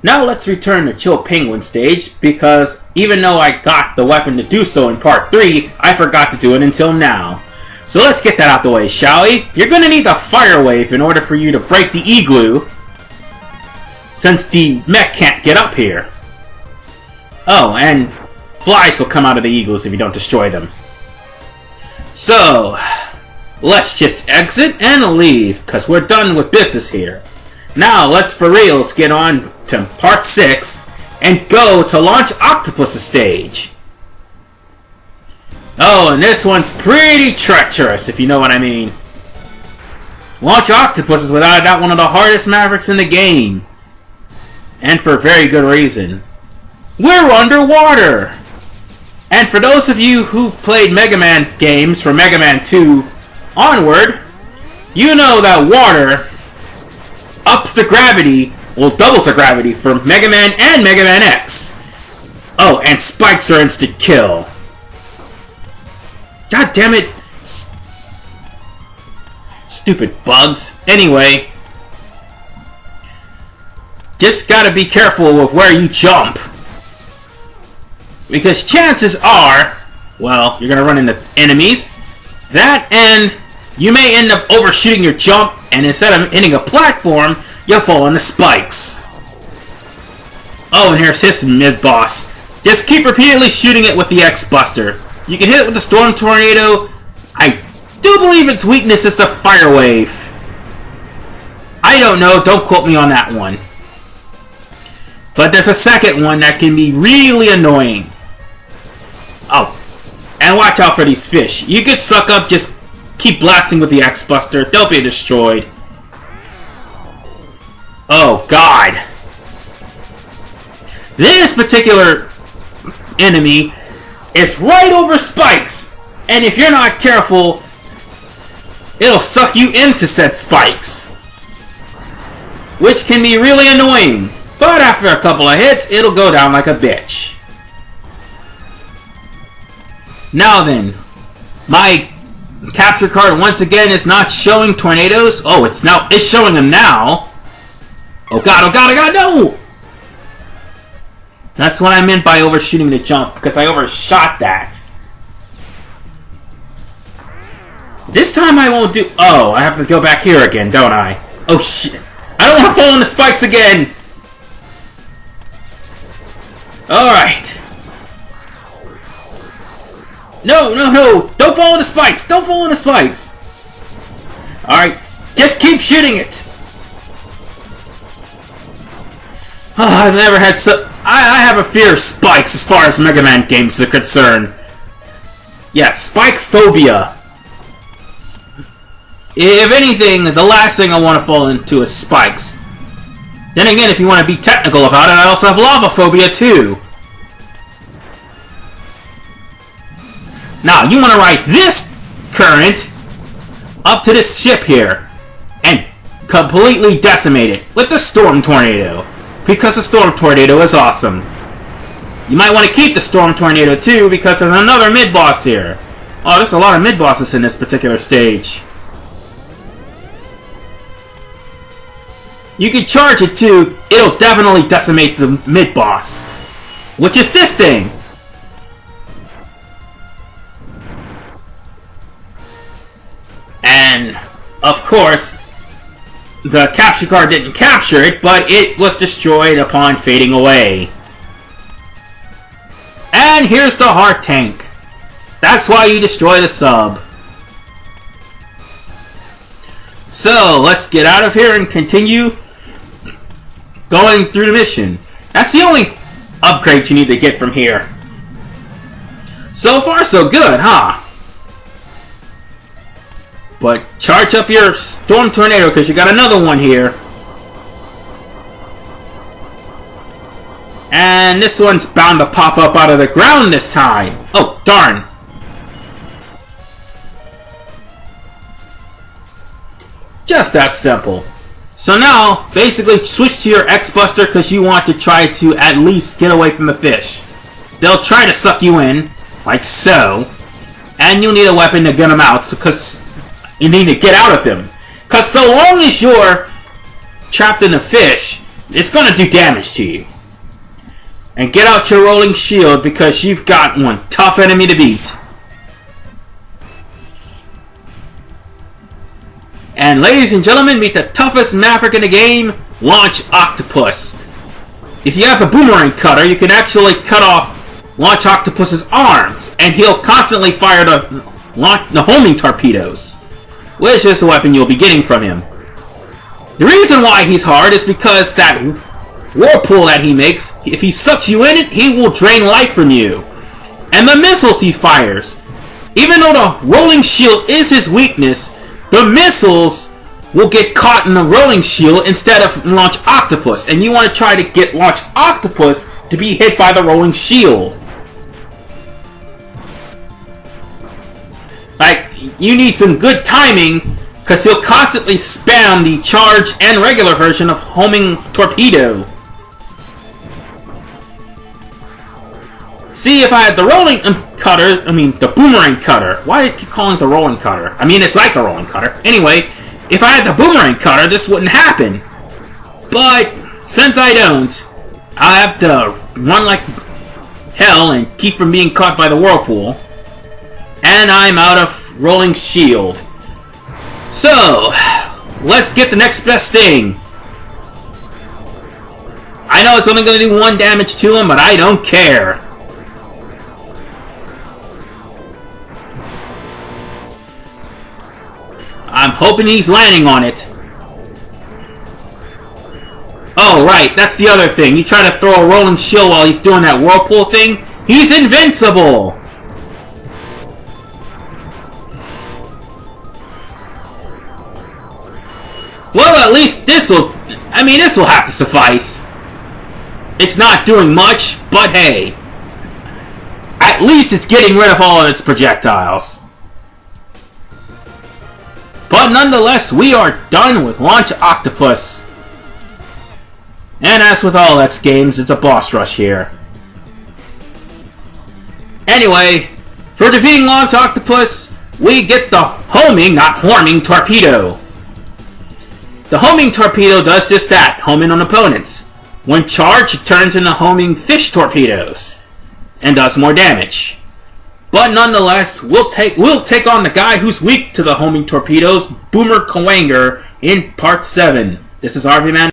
Now let's return to Chill Penguin stage, because even though I got the weapon to do so in part 3, I forgot to do it until now. So let's get that out the way, shall we? You're gonna need the fire wave in order for you to break the igloo, since the mech can't get up here. Oh, and flies will come out of the igloos if you don't destroy them. So, let's just exit and leave, because we're done with business here. Now, let's for reals get on to part 6 and go to launch Octopus' stage. Oh, and this one's pretty treacherous, if you know what I mean. Launch Octopus is without a doubt one of the hardest Mavericks in the game. And for very good reason. We're underwater! And for those of you who've played Mega Man games from Mega Man 2 onward, you know that water ups the gravity, well, doubles the gravity for Mega Man and Mega Man X. Oh, and spikes are instant kill. God damn it! Stupid bugs. Anyway, just gotta be careful with where you jump. Because chances are, well, you're gonna run into enemies. That, and you may end up overshooting your jump, and instead of hitting a platform, you'll fall into spikes. Oh, and here's his mid-boss. Just keep repeatedly shooting it with the X-Buster. You can hit it with the Storm Tornado. I do believe its weakness is the Fire Wave. I don't know, don't quote me on that one. But there's a second one that can be really annoying. Oh, and watch out for these fish. You get suck up, just keep blasting with the X-Buster. They'll be destroyed. Oh, God. This particular enemy is right over spikes. And if you're not careful, it'll suck you into said spikes. Which can be really annoying. But after a couple of hits, it'll go down like a bitch. Now then, my capture card once again is not showing tornadoes. Oh, it's showing them now. Oh god, no! That's what I meant by overshooting the jump, because I overshot that. This time I won't do... Oh, I have to go back here again, don't I? Oh shit. I don't want to fall in the spikes again! Alright. No! Don't fall in the spikes! Don't fall in the spikes! Alright, just keep shooting it! Oh, I've never had so... I have a fear of spikes as far as Mega Man games are concerned. Yeah, spike phobia. If anything, the last thing I want to fall into is spikes. Then again, if you want to be technical about it, I also have lava phobia too. Now, you want to ride this current up to this ship here and completely decimate it with the Storm Tornado. Because the Storm Tornado is awesome. You might want to keep the Storm Tornado too, because there's another mid-boss here. Oh, there's a lot of mid-bosses in this particular stage. You can charge it too. It'll definitely decimate the mid-boss. Which is this thing. And, of course, the capture card didn't capture it, but it was destroyed upon fading away. And here's the heart tank. That's why you destroy the sub. So, let's get out of here and continue going through the mission. That's the only upgrade you need to get from here. So far, so good, huh? But charge up your Storm Tornado, because you got another one here. And this one's bound to pop up out of the ground this time. Oh, darn. Just that simple. So now, basically switch to your X-Buster because you want to try to at least get away from the fish. They'll try to suck you in, like so. And you'll need a weapon to get them out, because you need to get out of them. Because so long as you're trapped in a fish, it's going to do damage to you. And get out your rolling shield because you've got one tough enemy to beat. And ladies and gentlemen, meet the toughest Maverick in the game, Launch Octopus. If you have a boomerang cutter, you can actually cut off Launch Octopus's arms, and he'll constantly fire the homing torpedoes, which is the weapon you'll be getting from him. The reason why he's hard is because that whirlpool that he makes, if he sucks you in it, he will drain life from you. And the missiles he fires, even though the rolling shield is his weakness, the missiles will get caught in the rolling shield instead of Launch Octopus. And you want to try to get Launch Octopus to be hit by the rolling shield. Like, you need some good timing, because he'll constantly spam the charged and regular version of homing torpedo. See, if I had the rolling cutter, the boomerang cutter. Why do I keep calling it the rolling cutter? I mean, it's like the rolling cutter. Anyway, if I had the boomerang cutter, this wouldn't happen. But, since I don't, I'll have to run like hell and keep from being caught by the whirlpool. And I'm out of rolling shield. So, let's get the next best thing. I know it's only going to do 1 damage to him, but I don't care. I'm hoping he's landing on it. Oh, right, that's the other thing. You try to throw a rolling shield while he's doing that whirlpool thing, he's invincible! Well, at least this will have to suffice. It's not doing much, but hey. At least it's getting rid of all of its projectiles. But nonetheless, we are done with Launch Octopus. And as with all X games, it's a boss rush here. Anyway, for defeating Launch Octopus, we get the homing, not horming, torpedo. The homing torpedo does just that, homing on opponents. When charged, it turns into homing fish torpedoes and does more damage. But nonetheless, we'll take on the guy who's weak to the homing torpedoes, Boomer Kawanger, in Part 7. This is RV Man.